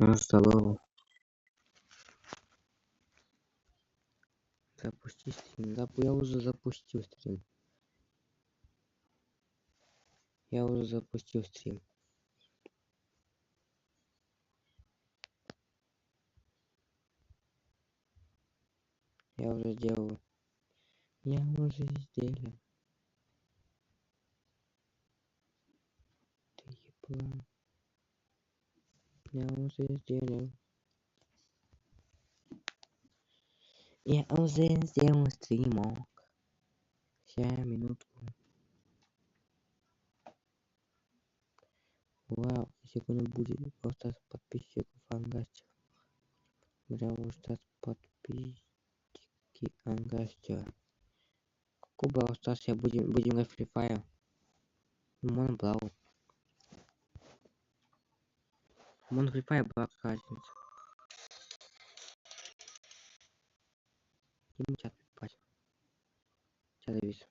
Здорово. Запусти стрим. Я уже запустил стрим. Я уже запустил стрим. Я уже делаю. Я уже сделал. Ты план. Я уже сделал. Я уже сделал стримок. Сейчас, минутку. Вау, сегодня будет просто подписчиков ангастер. Потому что подписчики ангастера. Какой Brawl Stars я будем играть в Free Fire? Мон Brawl. Мон Free Fire была разница. Ему чат пипать. Чат завис.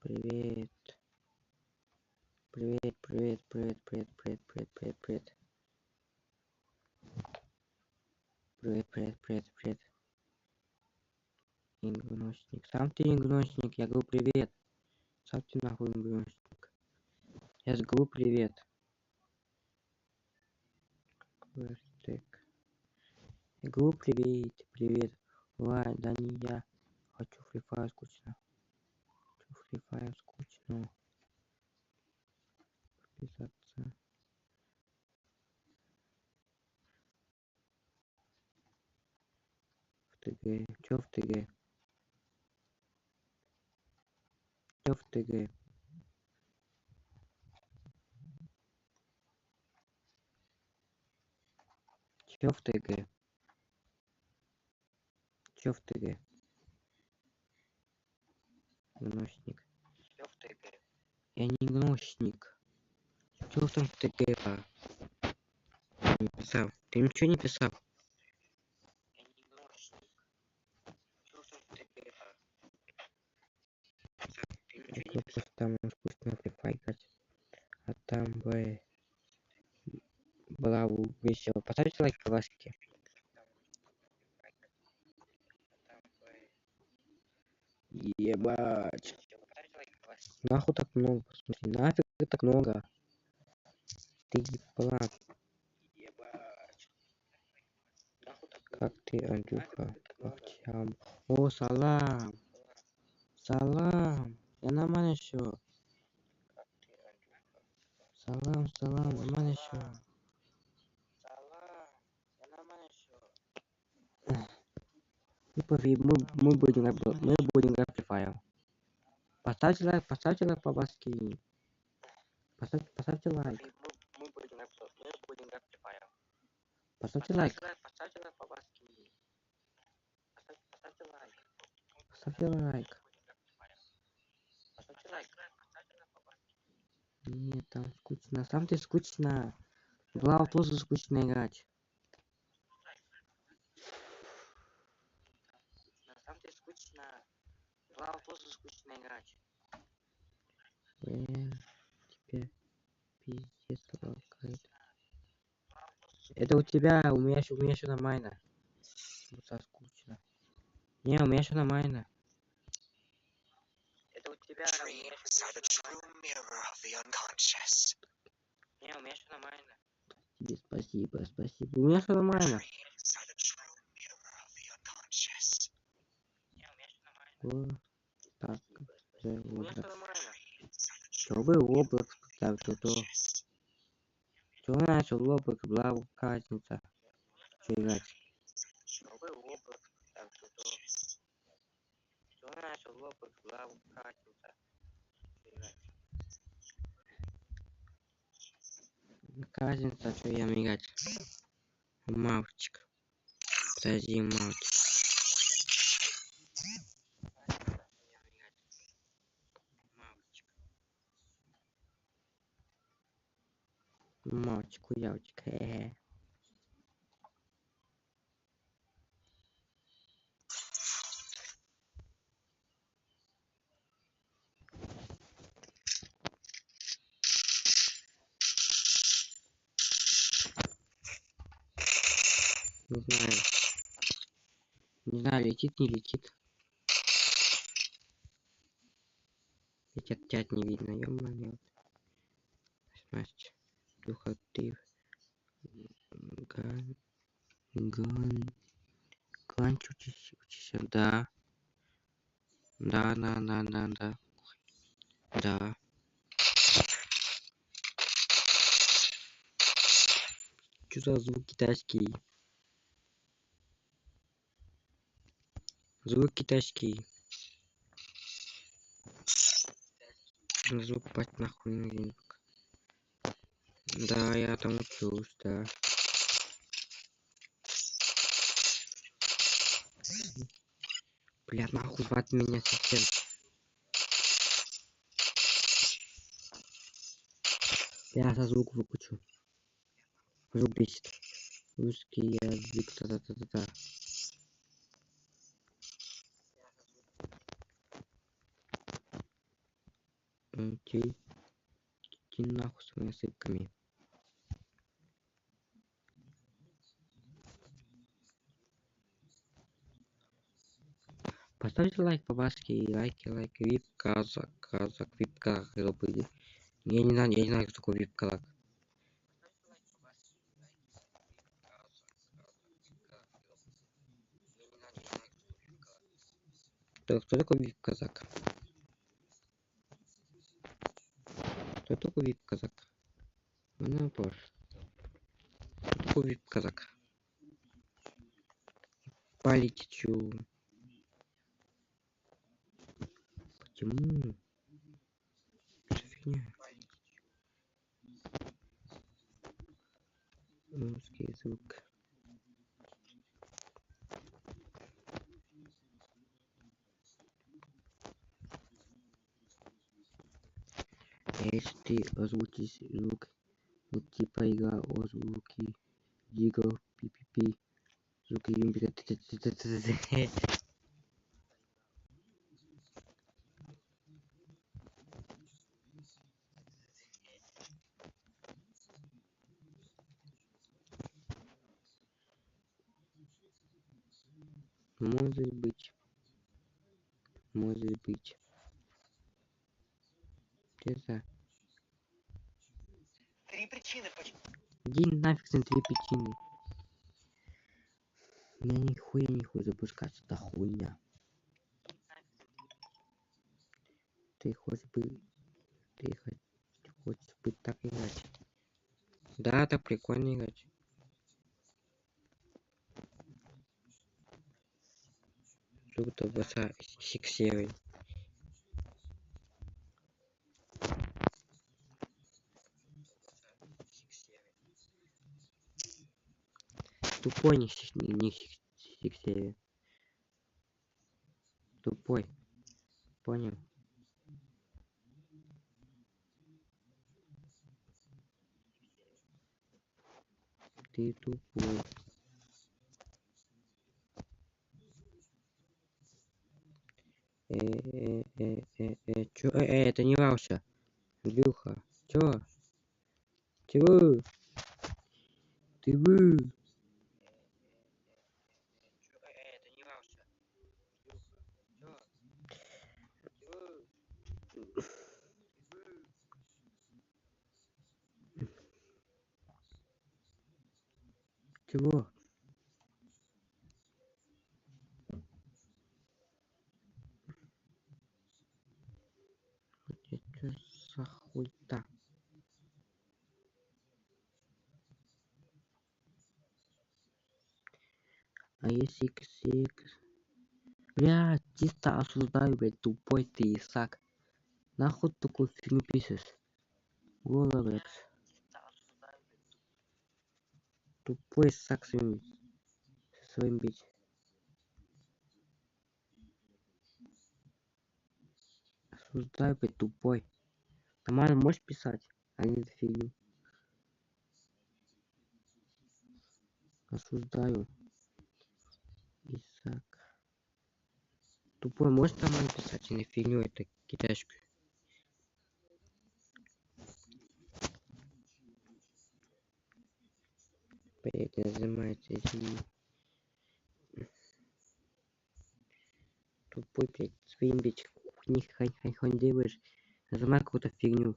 Привет. Привет, привет, привет, привет, привет, привет, привет, привет. Привет, привет, привет, привет. Игносник. Сам ты игносник, я говорю привет. Сам ты нахуй игносник. Я же говорю привет. Хэштег. Я говорю привет, привет. Ладно, да не я. Хочу Free Fire скучно. Хочу Free Fire скучно. Подписаться. В ТГ. Чё в ТГ? Чё в ТГ? Чё в ТГ? Чё в ТГ? Гносник. Чё в ТГ? Я не гносник. Чё там в ТГ? Не писал. Ты ничего не писал? Я не гносник. Чё там в ТГ? Ты ничего не писал? Там пусть на Free Fire играть. А там бы была весело. Поставьте лайк по ласке. Ебать. Нахуй так много, посмотри. Нафиг так много. Ты план. Как ты, Андрюха? Ахтям. О, салам. Салам. Я нормально еще. Салам, салам, нормально еще. Салам. Я нормально еще. Мы будем играть в Free Fire. Поставьте лайк по баске. Поставьте лайк. Мы будем играть в Free Fire. Поставьте лайк. Поставьте лайк по баске. Поставьте лайк. Поставьте лайк. Поставьте лайк. Нет, там скучно. Сам ты скучно. Блау тоже скучно играть. Сам ты скучно. Блау тоже скучно играть. Тебе пиздец лакает. Это у тебя, у меня еще нормально. Вот скучно. Не, у меня еще нормально. Это у тебя, у меня не, у меня еще нормально. Тебе спасибо, спасибо. У меня все нормально. Вот так. Что вы облак ставь, то. Что начал облак, блау, разница. Что играть? Что вы облак ставь, то. Что начал облак, блау, разница. Разница, что я играть. Мальчик. Подожди, мальчик. Мальчик, уявочка, Не знаю. Не знаю, летит, не летит. Ведь от тебя не видно, ё-моё. Значит, духоты. Ган. Ган. Ганч учись. Да. Да. Да. Что за звук китайский? Звук китайский. Звук пать нахуй на язык. Да, я там учусь, да. Бля, нахуй от меня совсем. Я за звук выключу. Звук бесит. Русский язык, та-та-та-та-та. Иди нахуй с моими ссылками. Поставьте лайк по-баски, лайки, вип казак, вип казак, я не знаю, кто такой вип казак. Кто такой вип казак? Кто такой вип казак? Ну, вопрос. Кто такой вип казак? Полетичу. Почему? Что фигня? Русский звук. Если ты озвучишь звук, вот типа игра о звуки, дигл, пи-пи-пи, звуки имбиря, может быть. Это. Три причины, почему. Иди нафиг на 3 причины. Я нихуя не хочу запускаться, да хуйня. Ты хочешь быть так играть? Да, так прикольно играть. Звук-то баса сексерый. Тупой не сексерый. Тупой. Понял? Ты тупой. Чё? Это не Вауша. Андрюха. Чё? Чего? Ты вы? Чего? Это за хуйта? А если ксик? Бля, чисто осуждаю, блядь, тупой ты, Исаак. Нахуй такую фигню пишешь? Гололекс. Тупой Исаак своим бить. Осуждаю, блядь, тупой. Нормально можешь писать, а не за фигню. Осуждаю. Исаак. Тупой можешь нормально писать, а не фигню это китайскую. Блядь, не нажимается, извини. Тупой, блядь, своим, блядь, не делаешь. Нажимай какую-то фигню.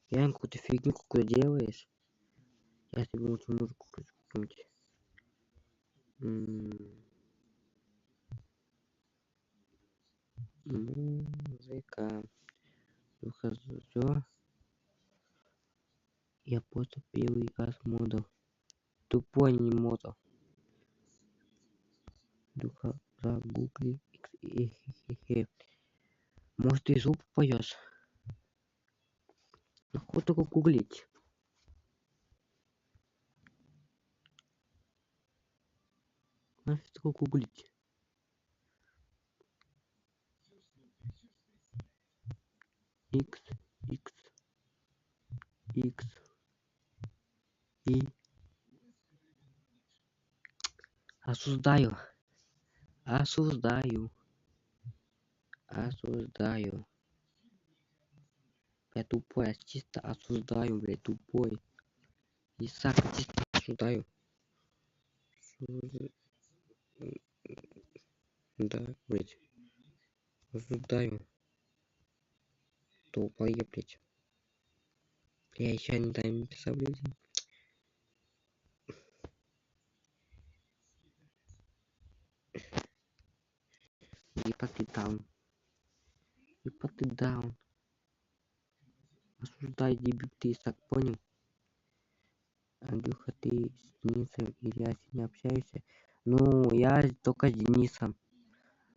Я какую-то фигню какую делаешь. Я тебе лучше музыку какую-нибудь. Музыка. Выхожу. Я просто первый раз модал. Тупой не модал. Духа загугли. Может ты звук поешь? Нахуй только гуглить. Нафиг только гуглить. X, X, X, И. Осуждаю. Осуждаю. Осуждаю. Я тупой, я чисто осуждаю, блядь, тупой. Исаак, чисто осуждаю. Да, блядь. Осуждаю. Тупой, блядь. Я еще не дай мне писал, блядь. Ебать ты даун. Ебать ты даун. Осуждай, дебил, ты, Исаак, понял? Андрюха, ты с Денисом или я с ним общаешься? Ну, я только с Денисом.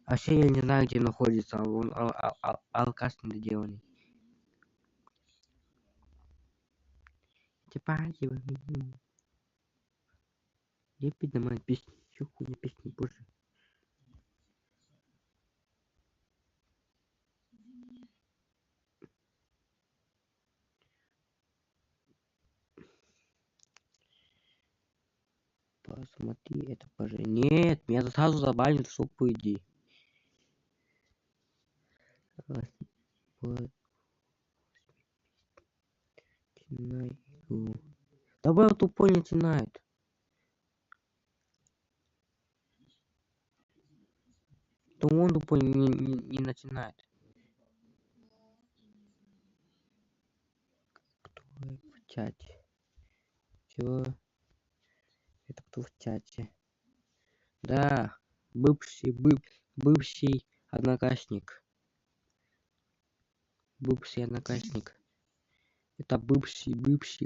Вообще я не знаю, где находится, он алкаш недоделанный. Типа, я поднимаю песню, чё хуйня песни, боже. Посмотри, это поже. Нет, меня сразу забанят, в шопу иди. Начинай игру. Давай тупой начинает. То он тупой не начинает. Кто в чате? Чего? Это кто в чате? Да, бывший однокашник. Бывший однокашник. Это бывший.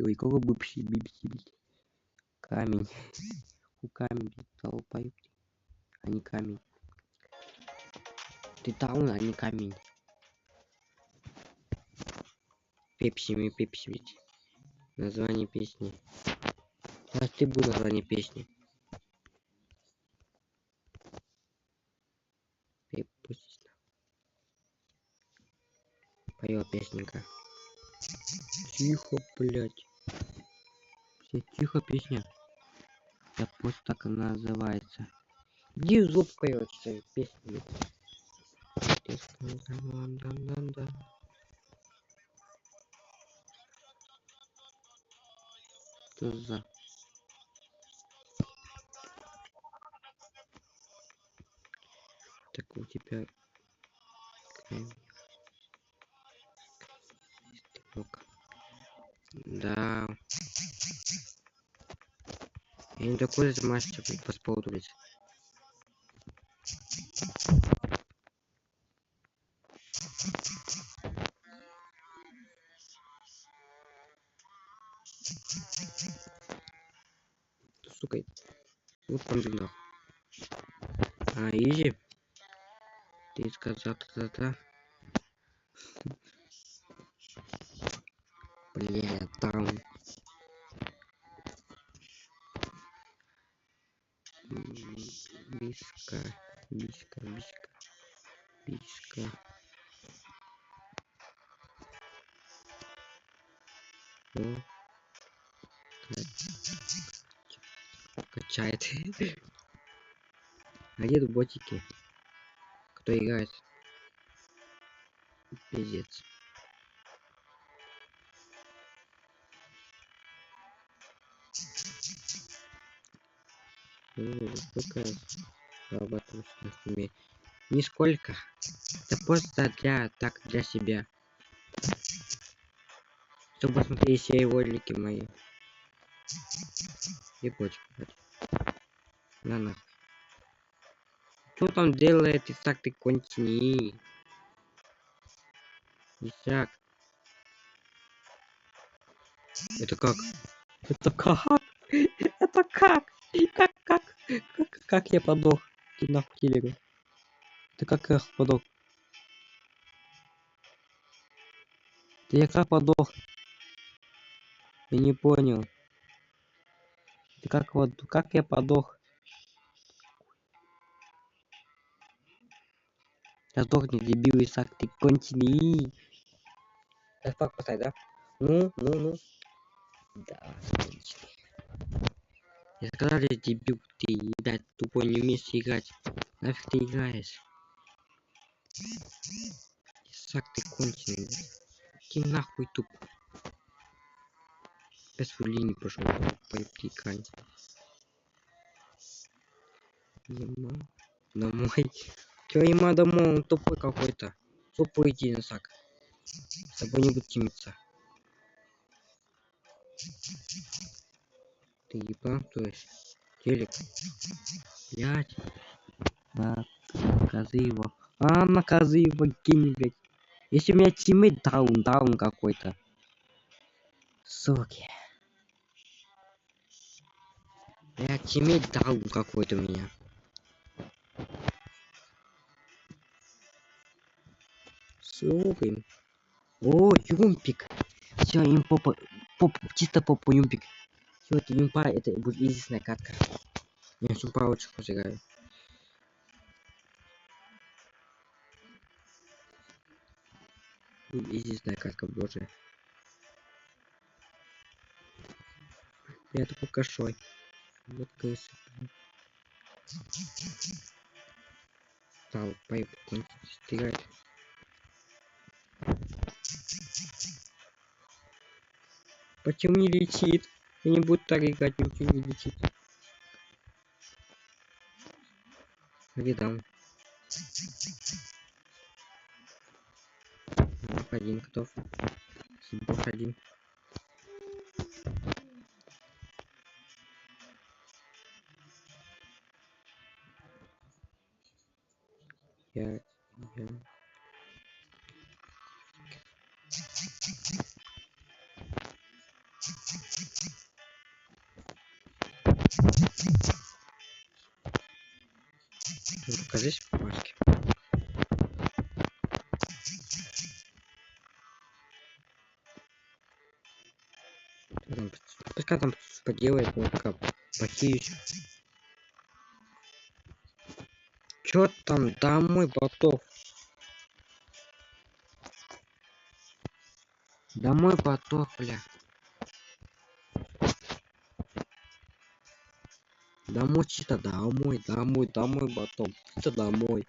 Ой, кого бывший? Камень. У камень, толпай. А не камень. Ты таун, а не камень. Пепси. Название песни. А ты будешь название песни. Пусть поет песенка. Тихо, блядь. Все тихо, песня. Да пусть так и называется. Иди в зуб поет свою песню. Что за? Так у тебя... Да. Я не такой мастер по спорту, блядь. Сука. Вот панжина. А, изи? Ты сказал та-та-та. Бля, там. Бишка. О, качает. А где тут ботики? Кто играет? Пиздец. Сколько зарабатываешь на стриме? Нисколько. Это просто для себя. Чтобы смотреть все ролики мои. И почки. На нахуй. Что там делает, Исаак, ты конченый? Исаак. Это как? Это как? Это как? Как я подох? Ты нахуй телегу. Ты как я подох? Ты я как подох? Я не понял. Ты как вот, как я подох? Я сдохни, дебил, Исаак, ты конченый. Так как поставить, да? Ну. Да, конченый. Я сказал, дебил, ты, ебать, тупой, не умеешь играть. Нафиг ты играешь? Исаак, ты конченый. Ты нахуй туп. Без линии пошел. Поиграй. Ема. Домой. Чё ема домой? Он тупой какой-то. Тупой иди, Исаак. С тобой не буду тимиться. Ты ебан, то есть? Телек. Блять. Наказы его. Наказы его, кинь, блядь. Если у меня тиммейт даун какой-то. Суки. Блядь, тиммейт даун какой-то у меня. Сука. О, юмпик. Все, им чисто попа юмпик. Все, это юмпа, это будет единственная катка. Я юмпа очень сыграю. Единственная катка, боже. Я это покашой. Вот крысы. Стал пайп стирать. Почему не летит? Я не буду так играть, ничего не летит. Видам. Один готов. Бог один. Я. Покажись в пачке. Пускай там поделает, вот как похищу. Чё там домой, Ботов? Домой, Ботов, бля. Домой, чисто домой, Ботов. Чисто домой.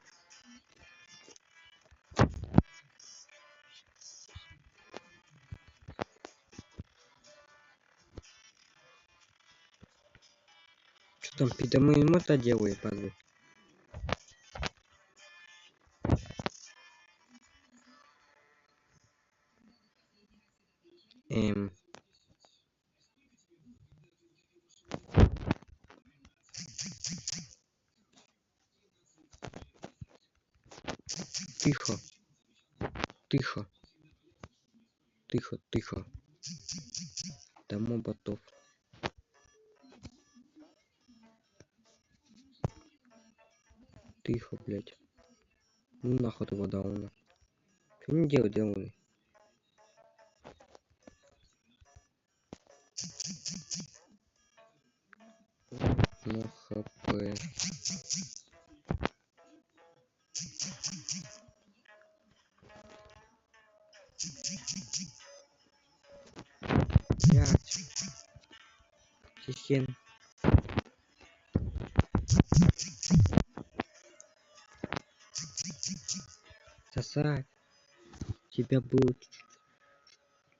Что там, пидомы мота делает, падлы? Тихо. Тихо. Тихо, тихо. Домой, Ботов. Тихо, блядь. Ну нахуй его дауна. Что не делай? Ну хп. Блядь. Чечен. Сосать. Тебя был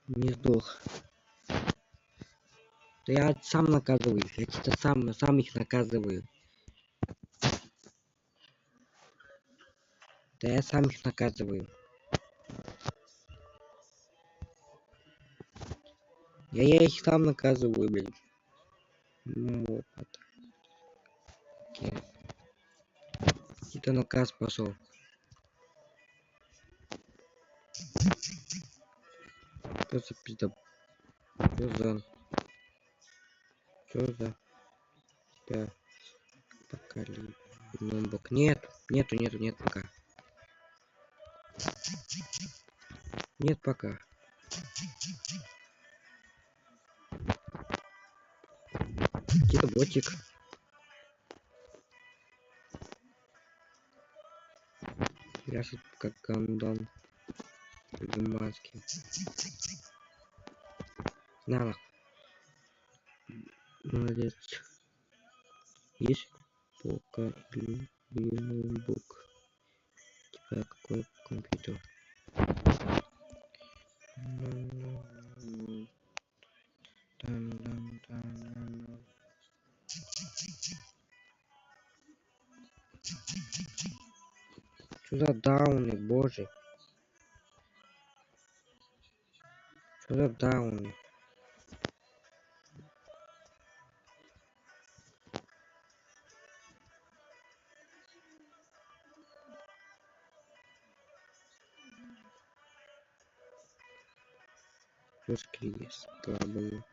не сдох. Да я сам наказываю. Я чисто сам их наказываю. Да я сам их наказываю. Я их сам наказываю, блин. Ну, вот. Окей. Это наказ пошел. Что за пизда? Что за тебя покали? Ноутбук. Нет пока. Нет пока. Где-то ботик. Я сейчас как гандон. В маске. На нахуй. Молодец. Есть покажи ноутбук. У тебя какой компьютер? Что за дауны, боже? Что за дауны? Плюшки есть слабые.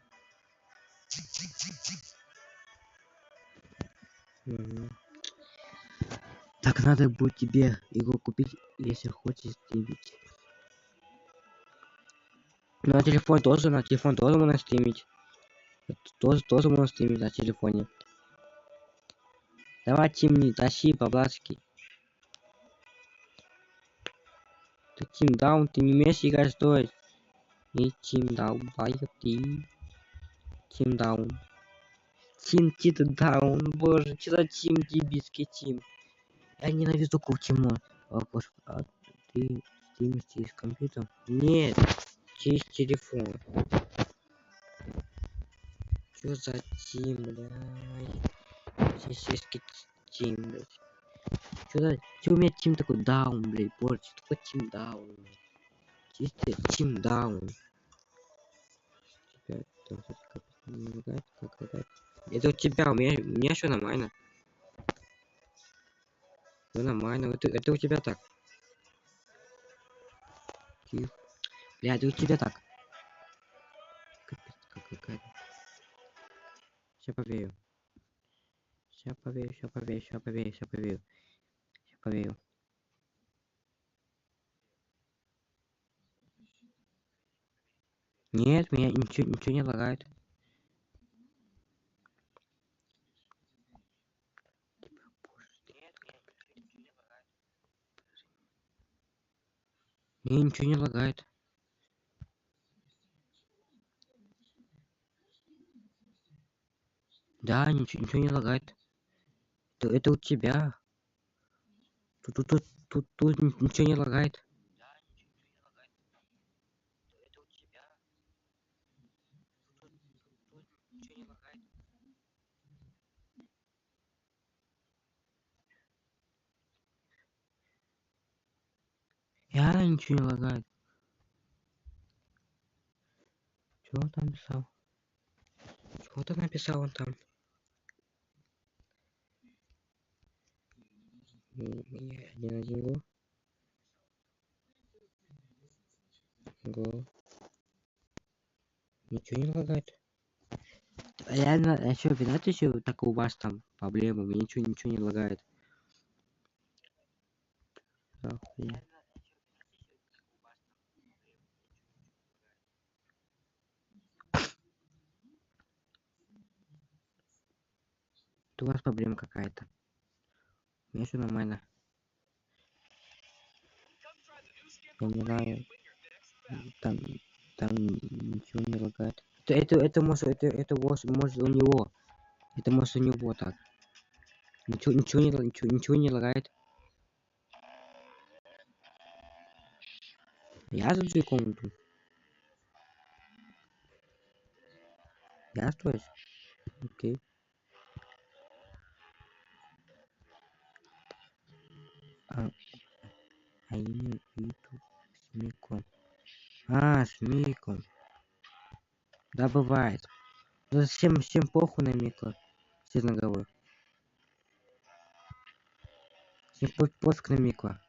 Угу. Так надо будет тебе его купить, если хочешь стримить. На телефон тоже можно стримить. Тоже можно стримить на телефоне. Давай, Тим, тащи по-братски. Ты Тим Даун, ты не умеешь играть, стоит. И Тим Даун, ты. Тим Даун. Тим Даун, боже, что за Тим дебильский Тим? Я ненавижу такого Тима. Боже, а ты стримишь через компьютер? Нет, через телефон. Что за Тим, блядь? Сиськи Тим, блядь. Что у меня Тим такой Даун, блядь, боже, что такое Тим Даун? Чисто Тим Даун. Как лагает? Это у тебя, у меня все нормально. Все нормально, это у тебя так. Тихо. Бля, это у тебя так. Капец, какая-то. Сейчас поверю. Сейчас поверю. Нет, меня ничего не лагает. Мне ничего не лагает. Да, ничего не лагает. Это у тебя. Тут ничего не лагает. Я ничего не лагает. Что он там писал? Что-то написал он там. Один го. Го. Ничего не лагает. Реально, а что, видать еще так у вас там проблемы? Мне ничего не лагает. Охуеть. У вас проблема какая-то. У меня все нормально. Я не знаю. Там, там ничего не лагает. Это может у него. Это может у него так. Ничего не лагает. Я за комнату. Я что ли? Окей. А, а имя YouTube с Миком. С Миком. Да, бывает. Ну, всем похуй на Мика. Честно говорю. Всем пофиг на Мика.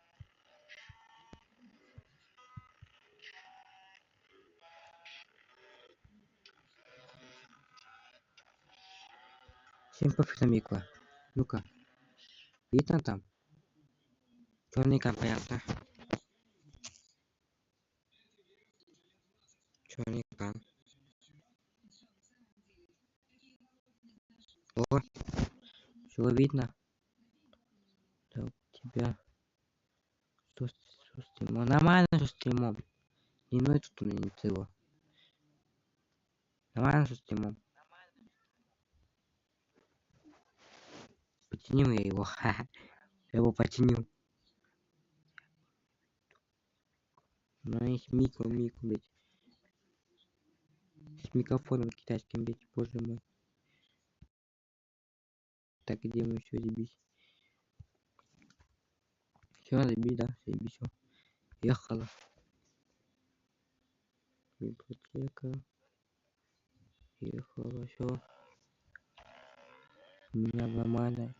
Всем пофиг на Мика. Ну-ка. Видно там? Черный экран, понятно. Черный экран. О, все видно? Да, у тебя что с стримом? Нормально же стримом. Не ной тут у меня не цело. Нормально же стримом. Потянил я его. Ха-ха. Я его потянил. Ну и с Мику, блядь. С микрофоном китайским, блядь, боже мой. Так, где мы еще забить? Все, забить, да? Забить, все. Ехала. Библиотека. Ехала, все. У меня нормально.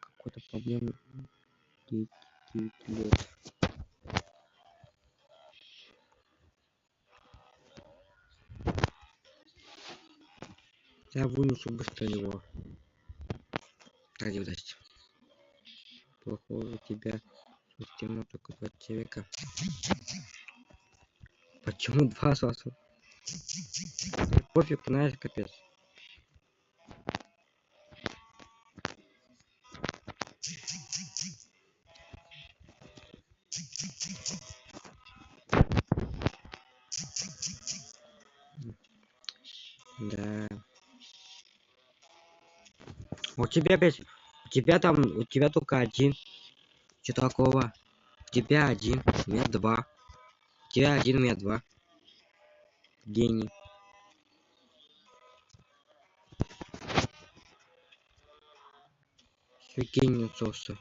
Какой-то проблемы. 9 лет. Я вынесу быстро его. Ради удачи. Плохого у тебя система только 2 человека. Почему 2 сразу? Пофиг, знаешь, капец. Да. У тебя опять... у тебя только один. Что такого? У тебя один, у меня 2. У тебя один, у меня 2. Гений. Все гений начался.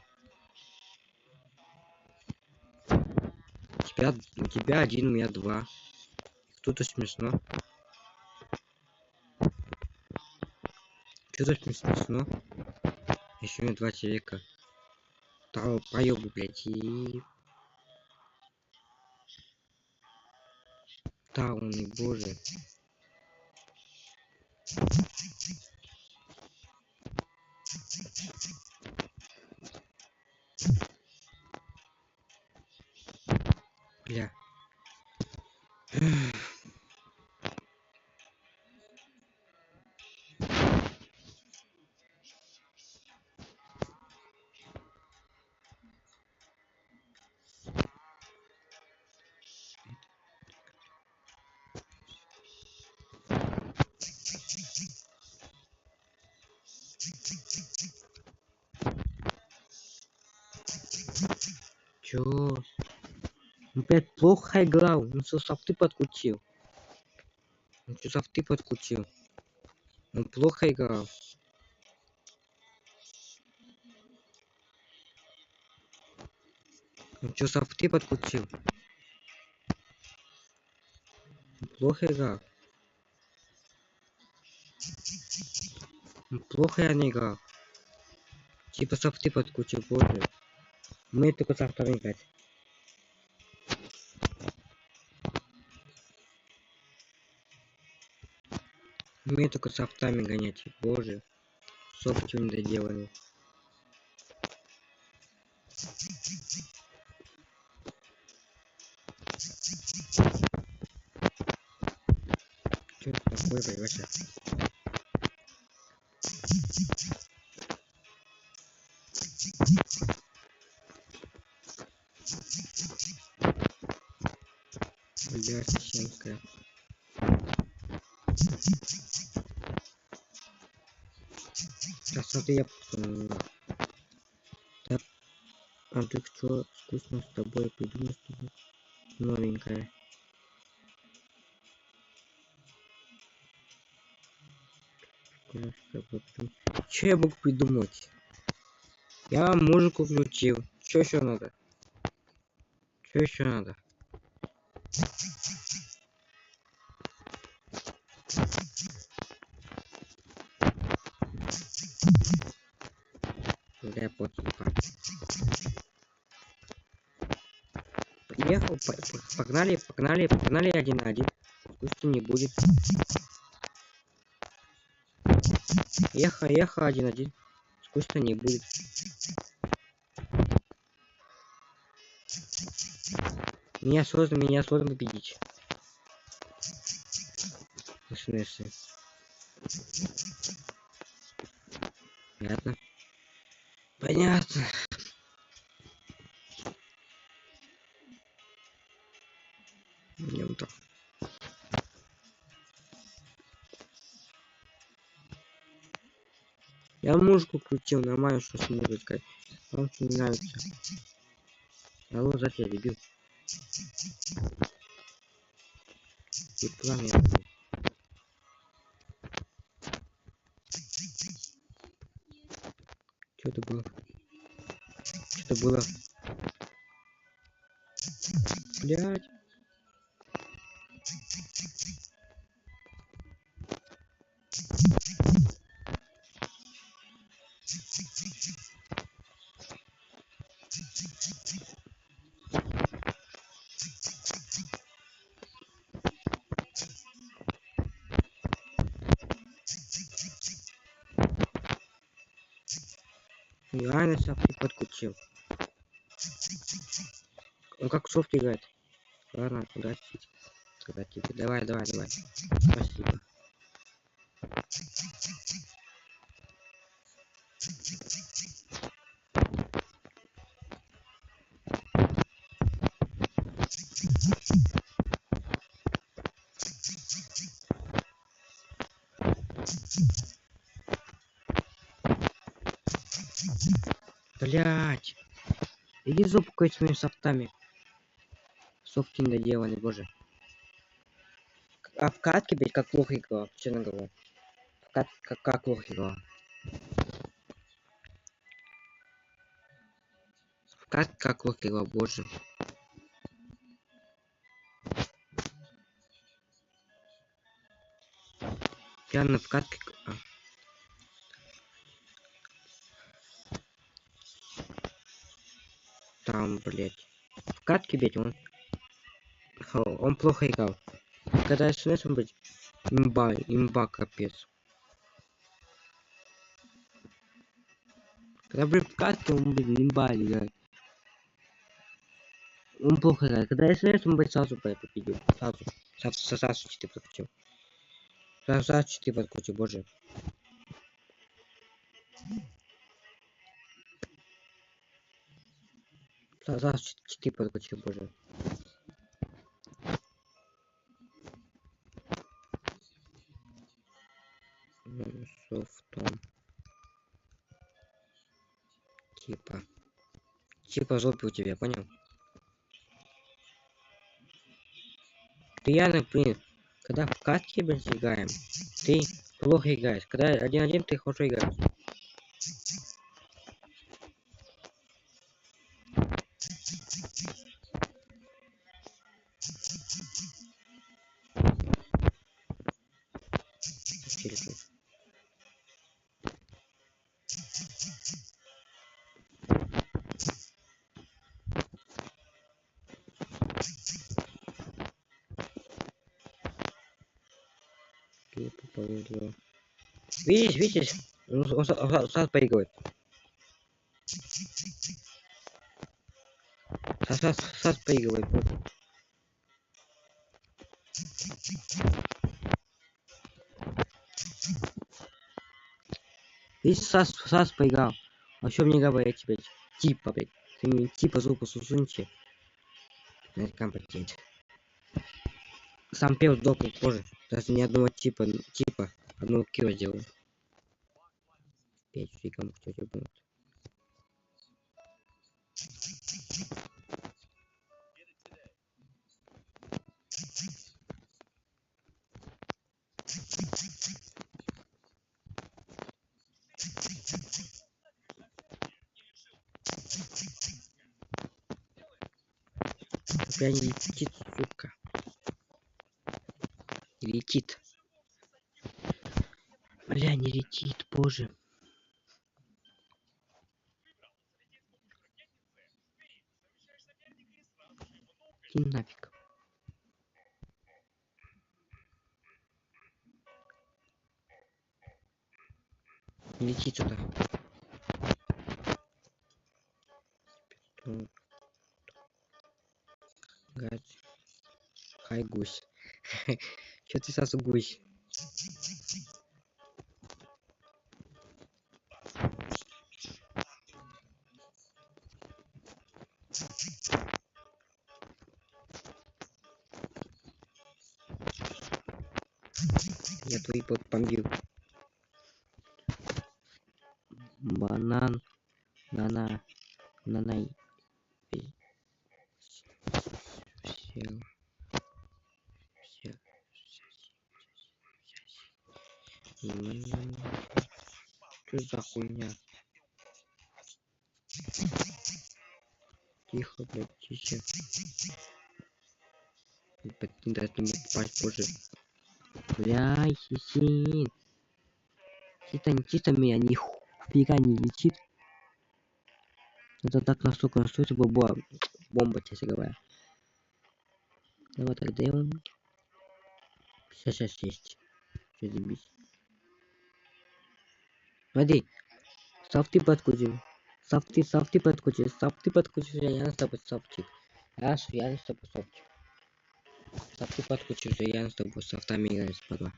У тебя один, у меня 2. Что-то смешно. Что-то смешно. Еще у меня 2 человека. Поёбу, блядь, и... Тауны, боже. Бля. Чё? Ну, блядь, плохо играл. Ну, что софты подкрутил. Ну, что софты подкрутил. Он плохо играл. Ну, что софты подкрутил. Он плохо играл. Ну, плохо я не играл. Типа софты подкрутил, боже. Мы только софтами играть. Мы только софтами гонять, боже. Софт не доделанный. Чё такое, вообще? Бля, священская. Красоты я... Так, а ты что, вкусно с тобой придумал что-то новенькое? Че я мог придумать? Я музыку включил. Что еще надо? Что еще надо? Я поехал, погнали 1-1. Пусть не будет. Ехал 1-1. Скучно не будет. Меня сложно победить. СНС. Понятно. Понятно. Идем так. Я музыку включил, нормально, что с музыкой. Вам не нравится. Алло, зачем я дебил? И план я дебил. Что это было? Что было? Блядь. Реально себя подкупил. Он как софт играет. Ладно, удачи. Тогда тебе. Давай. Спасибо. Блять. Иди зубкой своими софтами. Софты недоделанные, боже. А в катке, блять, как плохо играл. Честно говоря. В катке как плохо играл. В катке как плохо играл, боже. Реально в катке... Там, блять. В катке, блять, он плохо играл. Когда СНС, он, блять, имба, капец. Когда, блин, в катке, он, блин, имба играет. Он плохо играет. Когда СНС, он, блять, сразу победил. Сразу 4 подкрутил. Сразу 4 подкрутил, боже. Сразу 4 подкрутил, боже. Софтом. Типа жопы у тебя, понял? Ты реально, блин, когда в катке, блин, играем, ты плохо играешь. Когда 1-1, ты хорошо играешь. Телефон. Повезло. Видишь? Он сразу поигрывает. Сразу поигрывает. Видишь, сразу поиграл. А что мне говорить, блядь? Типа, блядь. Ты мне типа звук сусуньте. Компетент. Сам пел сдохнул позже. Даже ни одного типа одного килла сделал. 5 фигом, кто тебе будет. Бля, не летит, сука. Не летит. Бля, не летит, боже. И нафиг. Не летит сюда. Гать. Хай, гусь. Чё ты сразу гусь? Я твой бот бомбил. Банан. Нана. Нанай. Сел. Сел. Что за хуйня? Тихо, блядь, тише. Не даст мне попасть позже. Бля, хисин. Чисто меня нихуя не летит. Это так настолько настроится бомба, честно говоря. Давай так делаем. Сейчас есть. Что забить? Смотри. Софты подкрутим. Софты подкрутим. Я с тобой софтик. Я с тобой софтик. Софты подкрутим, я с тобой софтами играю, спадла.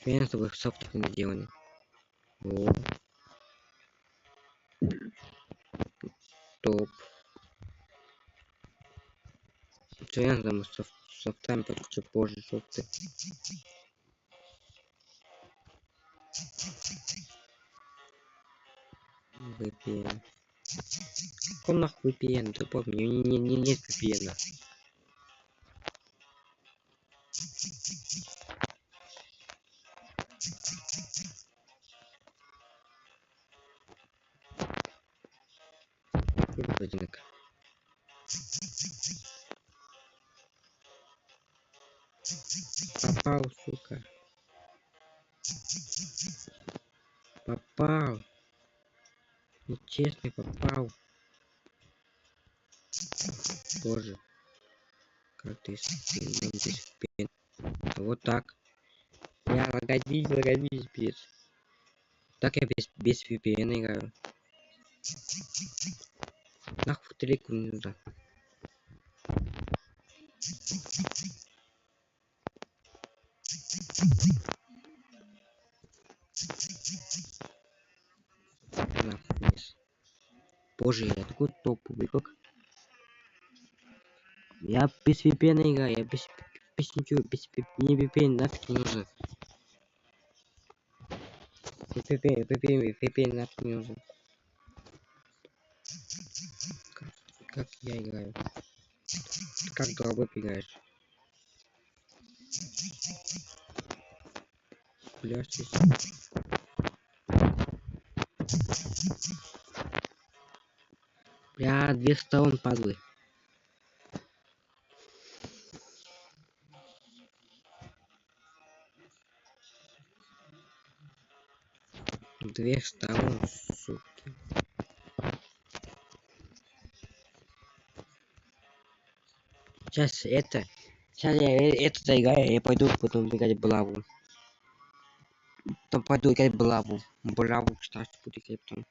Я с тобой софтик не делали. О. Топ. Я там софтами подкручу позже софты. VPN. Какой нахуй VPN? Ты помни, нет VPN. Одинок. Попал, сука. Попал. Нечестный попал. Боже. Как ты здесь пен. Вот так. Я лагодись, без. Так я без VPN играю. Нахуй треку не нужно. Нахуй. Боже, я такой топовый, как. Я без VPN играю, я без ничего, без не VPN, нафиг не нужен. VPN нафиг не нужен. Как я играю? Как головой играешь? Блядь, бля, 2 сторон падлы. Две сторон, суки. Сейчас это. Сейчас я это доиграю, я пойду потом играть Блаву. Потом пойду играть Блаву. Блаву, кстати, буду играть потом.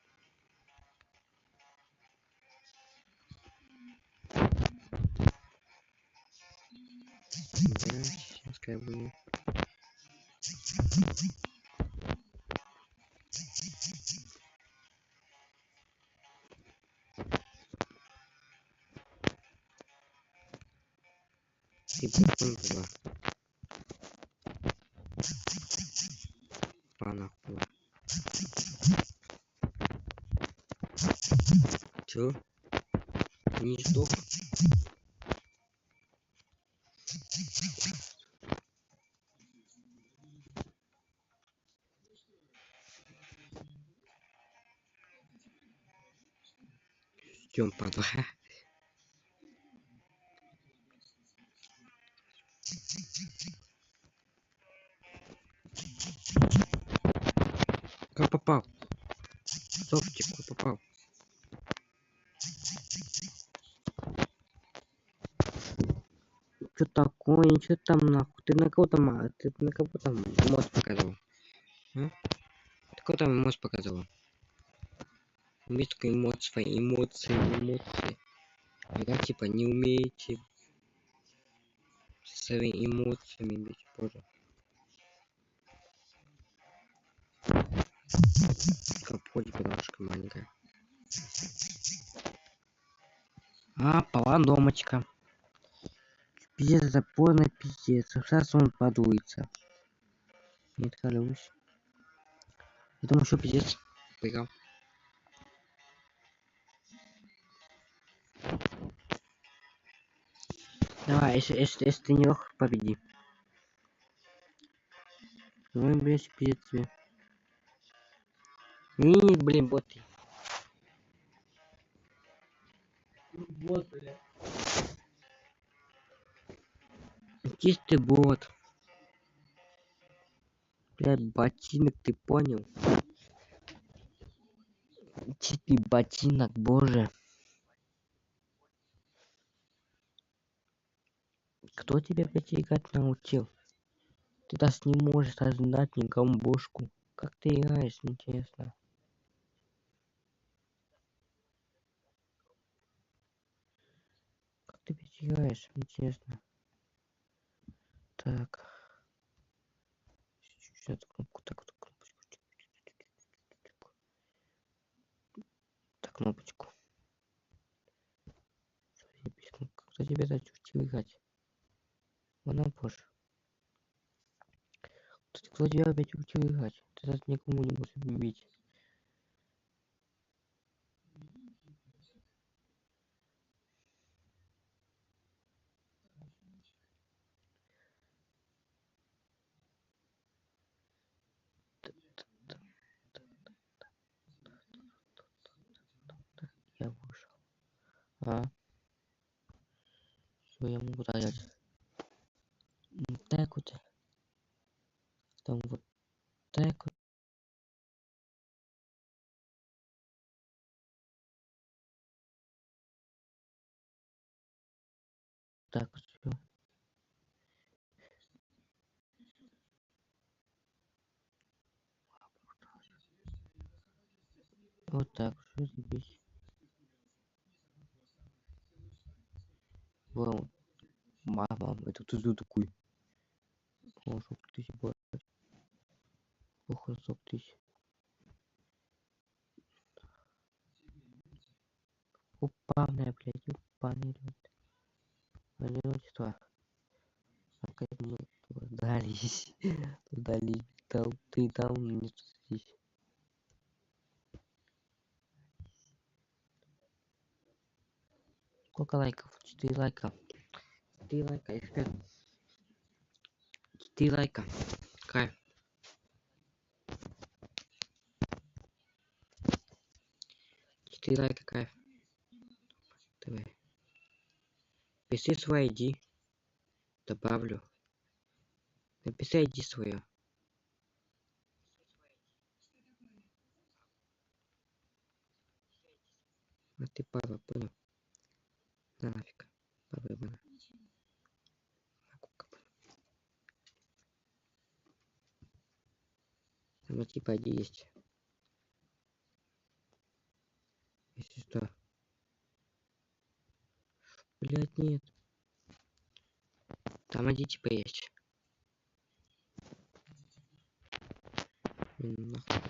Да, сейчас как бы. И потом была. Панахуй. Чё? Не сдох? Идем, падла. Как попал? Софтик, как попал? Что такое? Что там нахуй? Ты на кого там? Ты на кого там мост показывал? А? Ты кого там мост показывал? Есть такая эмоции. Да, типа, не умеете со своими эмоциями быть, боже. Капотик, пирожка маленькая. А, поландомочка. Пиздец, это полный пиздец. Сейчас он подуется. Не откалюсь. Я думаю, что пиздец. Поиграл. Давай, если ты не лох, победи. Ну, блядь, пиздец тебе. Не, блин, боты. Вот, блядь. Чистый бот. Блядь, ботинок, ты понял? Чистый ботинок, боже. Кто тебя, блядь, играть научил? Ты даже не можешь раздать никому бошку. Как ты играешь, интересно? Как ты, блядь, играешь, интересно? Так. Сейчас кнопку, так, кнопочку. Так, кнопочку. Кто тебя зачем играть? Она позже. Кто тебя опять учил играть? Ты даже никому не можешь бить. Я вышел. А? Все, я могу дать. Вот так вот. Там вот так вот. Так вот все. Вот так. Все здесь. Вау. Мама, это ты за такой? О, чтоб ты себе. Ох, чтоб ты. Упавная, блядь, упавная. Одиночество. А как мы дались. Дались. Ты там не здесь. Сколько лайков? 4 лайка. 4 лайка, эксперт. 4 лайка. Кайф. 4 лайка, кайф. Давай. Пиши свой ID. Добавлю. Напиши ID свое. А ты падла, понял? На нафиг. Падла, ебаная. Там типа ID есть. Если что. Блять, нет. Там ID типа есть. Нахуй.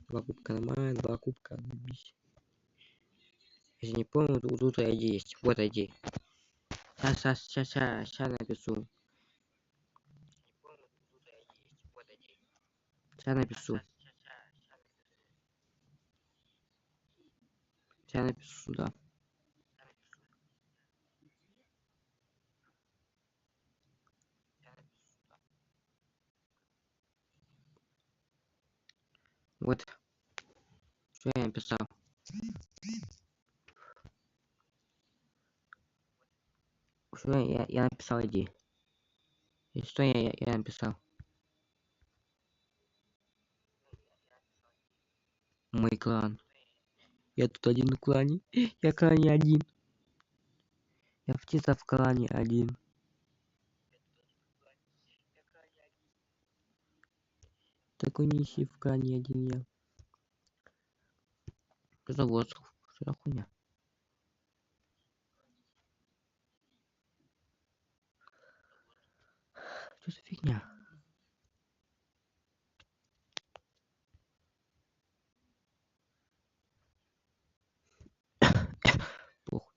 2 кубка нормально, 2 кубка. Заебись. Если не помню, тут ID есть. Вот ID. Сейчас напишу. Сейчас напишу. Сейчас напишу сюда. Вот. Что я написал? Что я написал ID. И что я написал? Мой клан. Я тут один в клане. Я в клане один. Я птица в клане один. Такой нищий в клане один я. Что за воздух? Что за хуйня? Что за фигня? Похуй.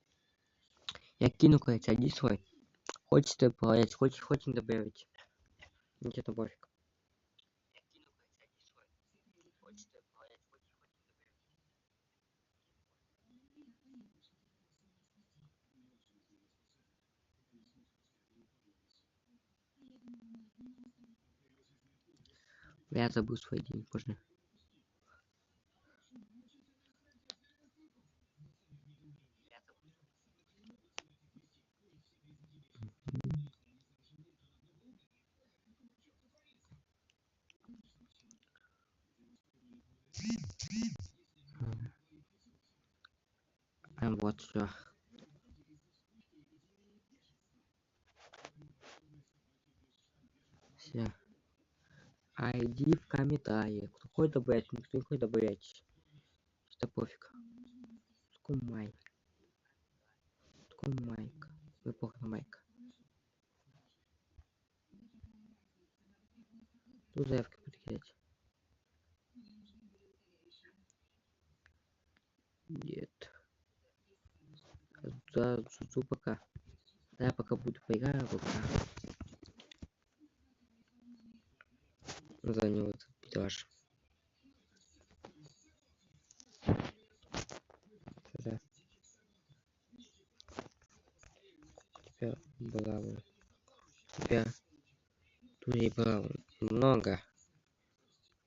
Я кину, короче, один свой. Хочешь добавлять, хочешь не добавить. Мне это пофиг. Я забыл свой день позже. Вот все. Все. ID в комментариях. Кто хочет добавить, никто не хочет добавлять. Это пофиг. Такой майк. Такой майк. Вы плохо на майк. Тут заявки буду кидать. Нет. Да, жду пока. Да, я пока буду поиграть, пока. За него этот пидораш. Да. Тебя браво. Тебя друзей браво. Много.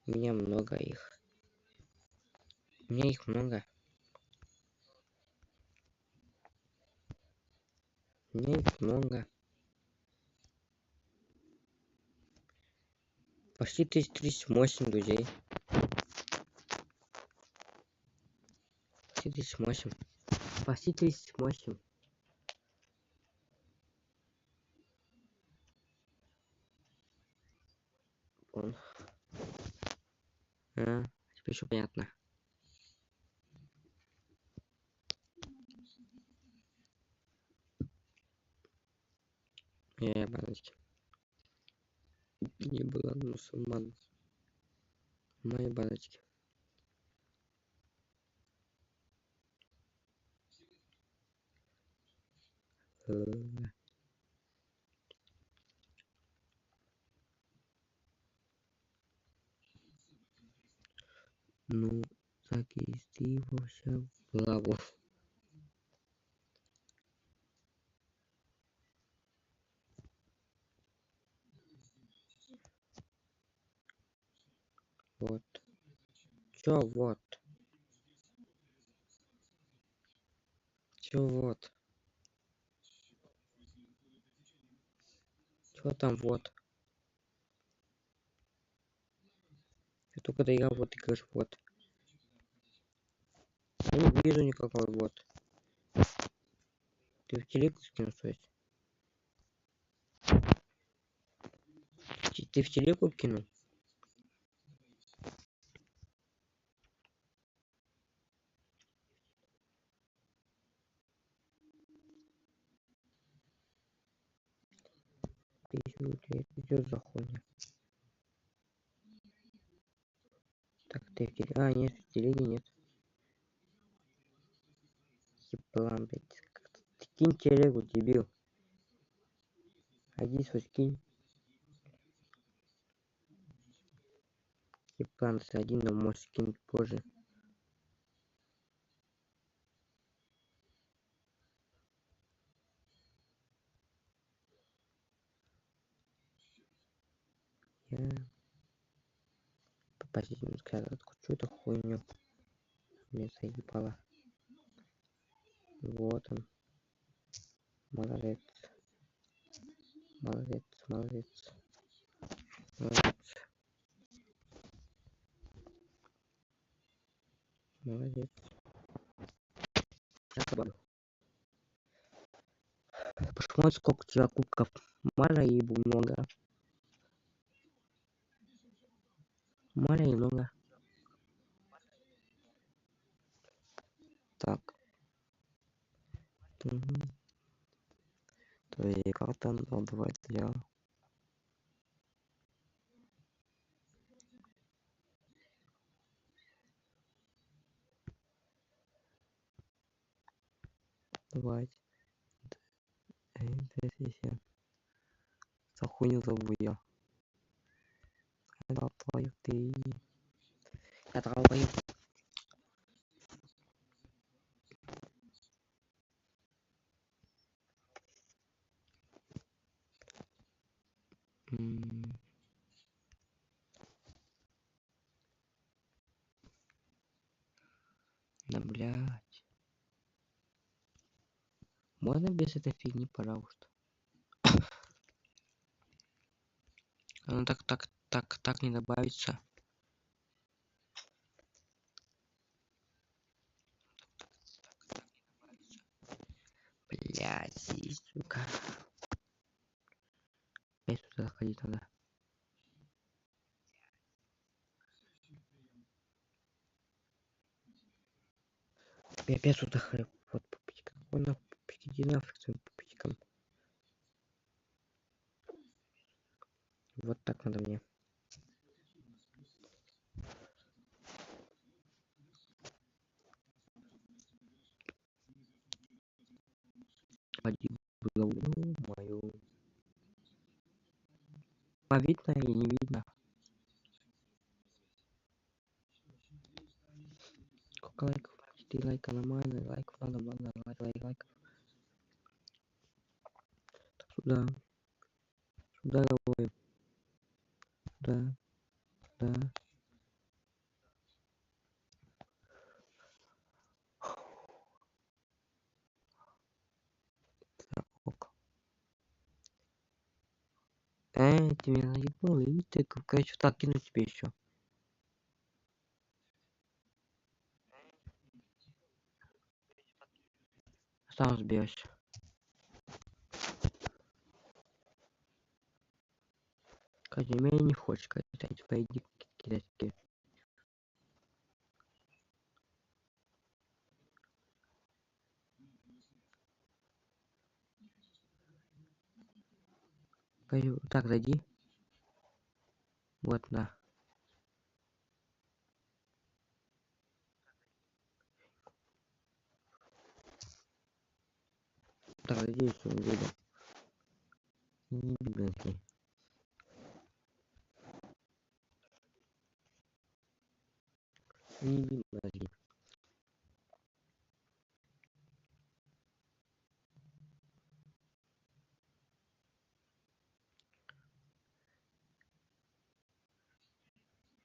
У меня много их. У меня их много. У меня их много. Почти 1038 друзей. Почти 38. Почти 38. Он. Теперь еще понятно. Я баночки. Не было мусульман. Мои баночки. Ну, зарегистрировался в лаву. Вот. Чё вот? Чё вот? Чё там вот? Я только доиграл, вот ты говоришь, вот. Я не вижу никакой вот. Ты в телегу скинул, то есть? Ты в телегу кинул? Ты идёшь за хуйня. Так, ты в телеге... А, нет, в телеге нет. Еблан, блядь. Ты кинь телегу, дебил. Иди свой скинь. Еблан, ты один, но можешь скинуть позже. Я... Попасть не сказал, что это хуйню. Мне заебало. Вот он. Молодец. Молодец, молодец. Молодец. Молодец. Я добавлю. Посмотрим, сколько у тебя кубков. Мало и много. Мало и много. Так. Угу. То есть как там давай я. Давай. За хуйню зову я. Это твою ты. Это твою. Да блять. Можно без этой фигни, пожалуйста? Ну так не добавится. Блять, сука. Опять туда заходить надо. Я опять сюда хлеб. Вот пупичка. Он на пупичке. Иди нафиг своим пупичком. Вот так надо мне. Один был. Мою. А видно или не видно? Сколько лайков? 4 лайка нормально. Лайков надо много. Лайков. Сюда. Сюда говорю. Сюда. Да. Ок. Ты меня наебал, и ты, короче, так кину тебе еще. Сам разберешься. Катя, меня не хочешь, Катя, пойди кидать. Пойди, так, зайди. Вот, на. Так, зайди, что не выйду. Не блин. Не видно.